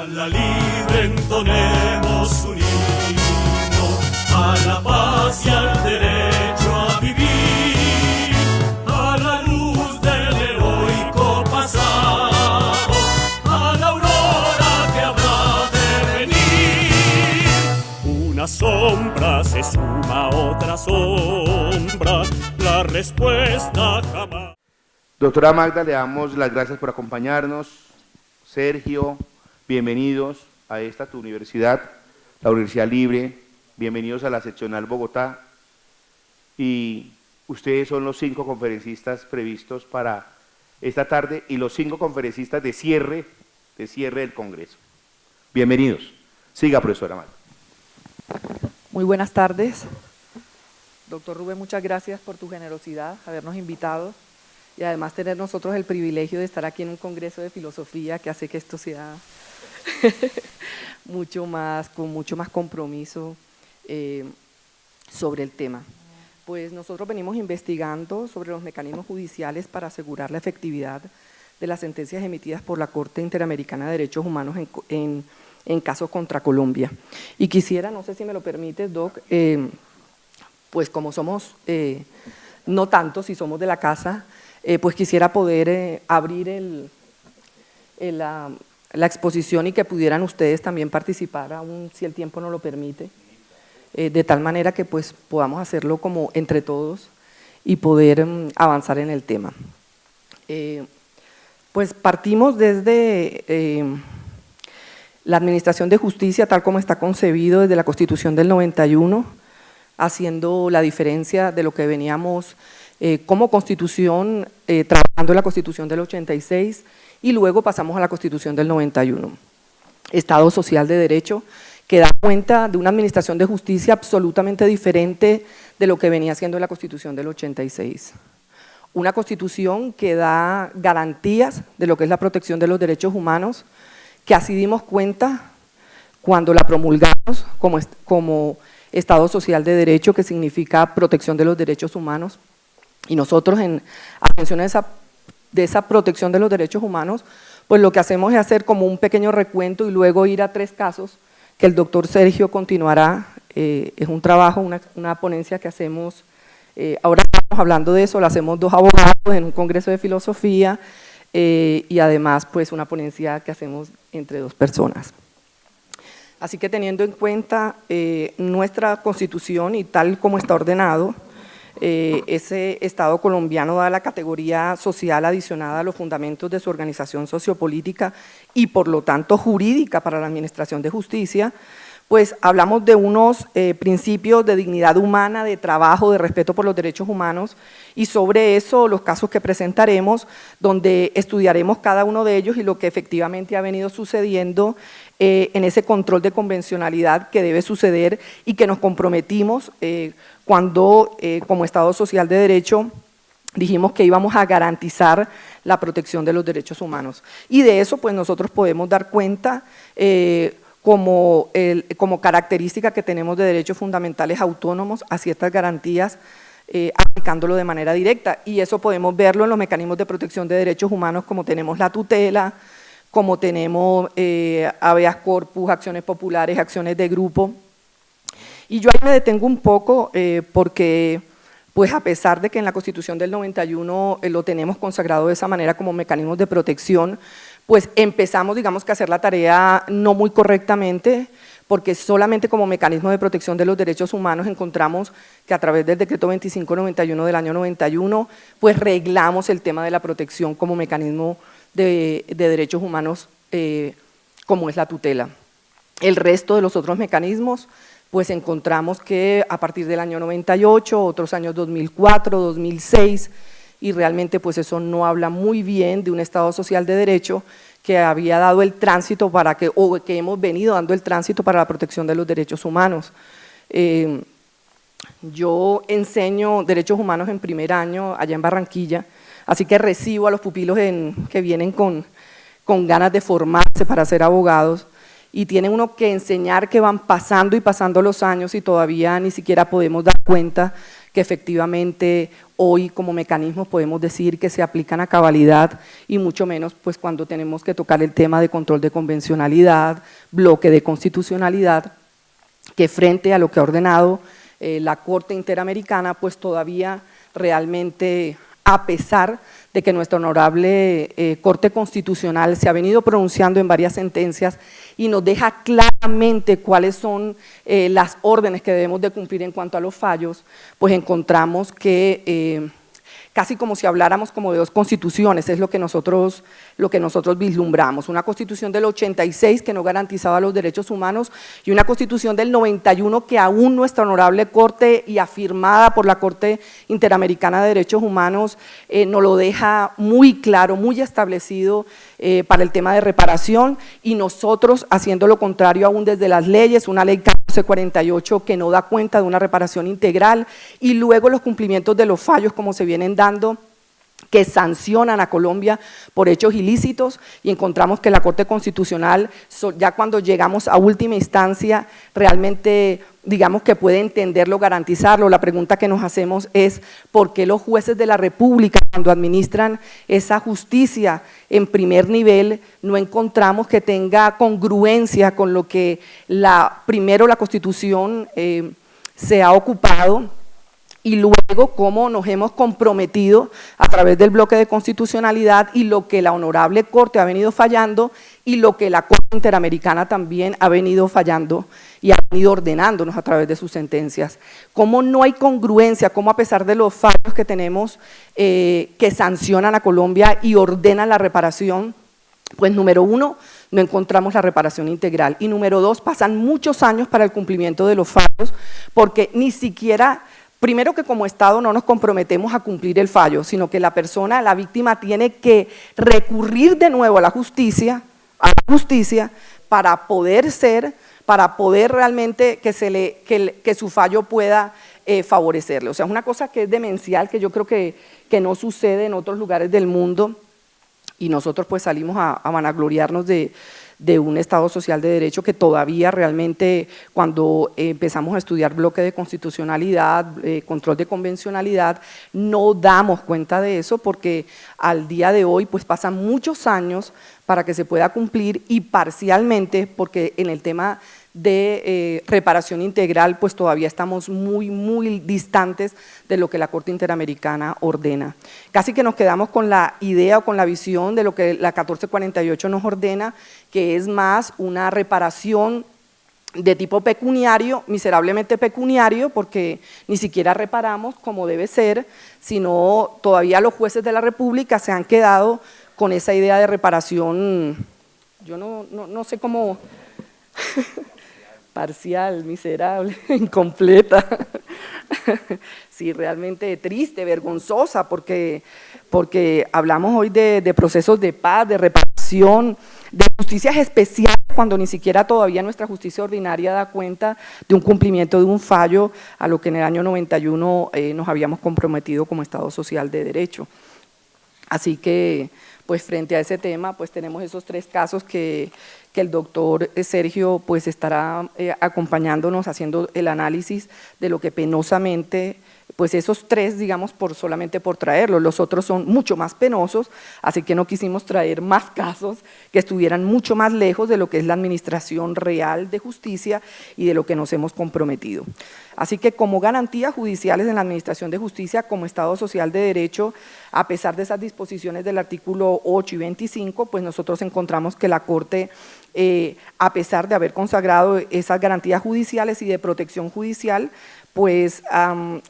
A la libre entonemos un himno, a la paz y al derecho a vivir, a la luz del heroico pasado, a la aurora que habrá de venir. Una sombra se suma a otra sombra, la respuesta jamás. Doctora Magda, le damos las gracias por acompañarnos. Sergio, bienvenidos a esta tu universidad, la Universidad Libre, bienvenidos a la Seccional Bogotá, y ustedes son los 5 conferencistas previstos para esta tarde y los 5 conferencistas de cierre del Congreso. Bienvenidos. Siga, profesora Magda. Muy buenas tardes. Doctor Rubén, muchas gracias por tu generosidad, habernos invitado y además tener nosotros el privilegio de estar aquí en un congreso de filosofía que hace que esto sea con mucho más compromiso sobre el tema. Pues nosotros venimos investigando sobre los mecanismos judiciales para asegurar la efectividad de las sentencias emitidas por la Corte Interamericana de Derechos Humanos en casos contra Colombia. Y quisiera, no sé si me lo permites, Doc, pues como somos no tantos, si somos de la casa, pues quisiera poder abrir la exposición y que pudieran ustedes también participar, aún si el tiempo no lo permite, de tal manera que pues podamos hacerlo como entre todos y poder avanzar en el tema. Pues partimos desde la Administración de Justicia tal como está concebido desde la Constitución del 91, haciendo la diferencia de lo que veníamos como Constitución, trabajando en la Constitución del 86 y luego pasamos a la Constitución del 91. Estado social de derecho que da cuenta de una administración de justicia absolutamente diferente de lo que venía siendo la Constitución del 86. Una Constitución que da garantías de lo que es la protección de los derechos humanos, que así dimos cuenta cuando la promulgamos como Estado social de derecho, que significa protección de los derechos humanos. Y nosotros en atención de esa protección de los derechos humanos, pues lo que hacemos es hacer como un pequeño recuento y luego ir a 3 casos que el doctor Sergio continuará. Es un trabajo, una ponencia que hacemos, ahora estamos hablando de eso, lo hacemos 2 abogados en un congreso de filosofía y además pues una ponencia que hacemos entre 2 personas. Así que teniendo en cuenta nuestra Constitución y tal como está ordenado, ese Estado colombiano da la categoría social adicionada a los fundamentos de su organización sociopolítica y por lo tanto jurídica para la administración de justicia, pues hablamos de unos principios de dignidad humana, de trabajo, de respeto por los derechos humanos y sobre eso los casos que presentaremos, donde estudiaremos cada uno de ellos y lo que efectivamente ha venido sucediendo en ese control de convencionalidad que debe suceder y que nos comprometimos cuando como Estado social de derecho dijimos que íbamos a garantizar la protección de los derechos humanos. Y de eso pues nosotros podemos dar cuenta como característica que tenemos de derechos fundamentales autónomos a ciertas garantías aplicándolo de manera directa. Y eso podemos verlo en los mecanismos de protección de derechos humanos como tenemos la tutela, como tenemos habeas corpus, acciones populares, acciones de grupo. Y yo ahí me detengo un poco porque, pues a pesar de que en la Constitución del 91 lo tenemos consagrado de esa manera como mecanismos de protección, pues empezamos, digamos que a hacer la tarea no muy correctamente, porque solamente como mecanismo de protección de los derechos humanos encontramos que a través del decreto 2591 del año 91, pues reglamos el tema de la protección como mecanismo de derechos humanos como es la tutela. El resto de los otros mecanismos, pues encontramos que a partir del año 98, otros años 2004, 2006, y realmente pues eso no habla muy bien de un Estado social de derecho que había dado el tránsito o que hemos venido dando el tránsito para la protección de los derechos humanos. Yo enseño derechos humanos en primer año allá en Barranquilla, así que recibo a los pupilos que vienen con ganas de formarse para ser abogados y tienen uno que enseñar que van pasando y pasando los años y todavía ni siquiera podemos dar cuenta que efectivamente hoy como mecanismos podemos decir que se aplican a cabalidad y mucho menos pues cuando tenemos que tocar el tema de control de convencionalidad, bloque de constitucionalidad, que frente a lo que ha ordenado la Corte Interamericana, pues todavía realmente, a pesar de que nuestra honorable Corte Constitucional se ha venido pronunciando en varias sentencias y nos deja claramente cuáles son las órdenes que debemos de cumplir en cuanto a los fallos, pues encontramos que casi como si habláramos como de dos constituciones, es lo que nosotros vislumbramos, una constitución del 86 que no garantizaba los derechos humanos y una constitución del 91 que aún nuestra honorable Corte y afirmada por la Corte Interamericana de Derechos Humanos nos lo deja muy claro, muy establecido para el tema de reparación y nosotros haciendo lo contrario aún desde las leyes, una ley 1448 que no da cuenta de una reparación integral y luego los cumplimientos de los fallos como se vienen dando que sancionan a Colombia por hechos ilícitos y encontramos que la Corte Constitucional, ya cuando llegamos a última instancia, realmente digamos que puede entenderlo, garantizarlo. La pregunta que nos hacemos es ¿por qué los jueces de la República cuando administran esa justicia en primer nivel no encontramos que tenga congruencia con lo que primero la Constitución se ha ocupado? Y luego cómo nos hemos comprometido a través del bloque de constitucionalidad y lo que la honorable Corte ha venido fallando y lo que la Corte Interamericana también ha venido fallando y ha venido ordenándonos a través de sus sentencias. Cómo no hay congruencia, cómo a pesar de los fallos que tenemos que sancionan a Colombia y ordenan la reparación, pues número uno, no encontramos la reparación integral y número dos, pasan muchos años para el cumplimiento de los fallos porque ni siquiera… Primero que como Estado no nos comprometemos a cumplir el fallo, sino que la persona, la víctima, tiene que recurrir de nuevo a la justicia para poder realmente que su fallo pueda favorecerle. O sea, es una cosa que es demencial, que yo creo que no sucede en otros lugares del mundo y nosotros pues salimos a vanagloriarnos de un Estado social de derecho que todavía realmente cuando empezamos a estudiar bloque de constitucionalidad, control de convencionalidad, no damos cuenta de eso porque al día de hoy pues pasan muchos años para que se pueda cumplir y parcialmente porque en el tema de reparación integral pues todavía estamos muy distantes de lo que la Corte Interamericana ordena. Casi que nos quedamos con la idea o con la visión de lo que la 1448 nos ordena, que es más una reparación de tipo pecuniario, miserablemente pecuniario, porque ni siquiera reparamos como debe ser, sino todavía los jueces de la República se han quedado con esa idea de reparación, yo no sé cómo… parcial, miserable, incompleta, sí, realmente triste, vergonzosa, porque hablamos hoy de procesos de paz, de reparación, de justicias especiales, cuando ni siquiera todavía nuestra justicia ordinaria da cuenta de un cumplimiento de un fallo a lo que en el año 91 nos habíamos comprometido como Estado social de derecho. Así que, pues frente a ese tema, pues tenemos esos tres casos que el doctor Sergio pues estará acompañándonos haciendo el análisis de lo que penosamente, pues esos tres, digamos, solamente por traerlos, los otros son mucho más penosos, así que no quisimos traer más casos que estuvieran mucho más lejos de lo que es la administración real de justicia y de lo que nos hemos comprometido. Así que como garantías judiciales en la administración de justicia, como Estado social de derecho, a pesar de esas disposiciones del artículo 8 y 25, pues nosotros encontramos que la Corte, a pesar de haber consagrado esas garantías judiciales y de protección judicial, pues,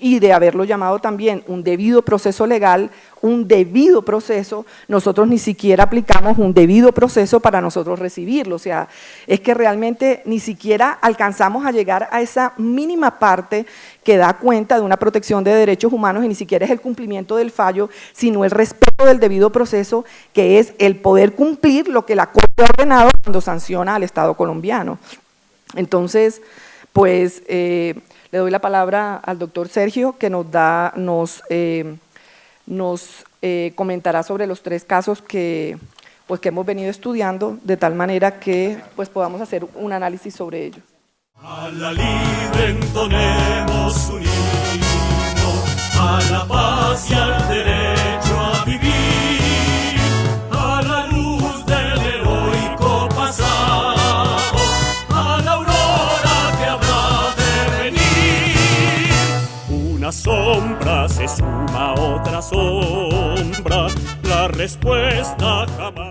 y de haberlo llamado también un debido proceso legal, un debido proceso, nosotros ni siquiera aplicamos un debido proceso para nosotros recibirlo, o sea, es que realmente ni siquiera alcanzamos a llegar a esa mínima parte que da cuenta de una protección de derechos humanos y ni siquiera es el cumplimiento del fallo, sino el respeto del debido proceso, que es el poder cumplir lo que la Corte ha ordenado cuando sanciona al Estado colombiano. Entonces, pues… le doy la palabra al doctor Sergio, que nos comentará sobre los tres casos que hemos venido estudiando, de tal manera que pues, podamos hacer un análisis sobre ellos. A la libre entonemos un himno, a la paz y al derecho a vivir, a la luz del heroico pasado, a la aurora que habrá de venir. Una sombra se suma a otra sombra, la respuesta jamás.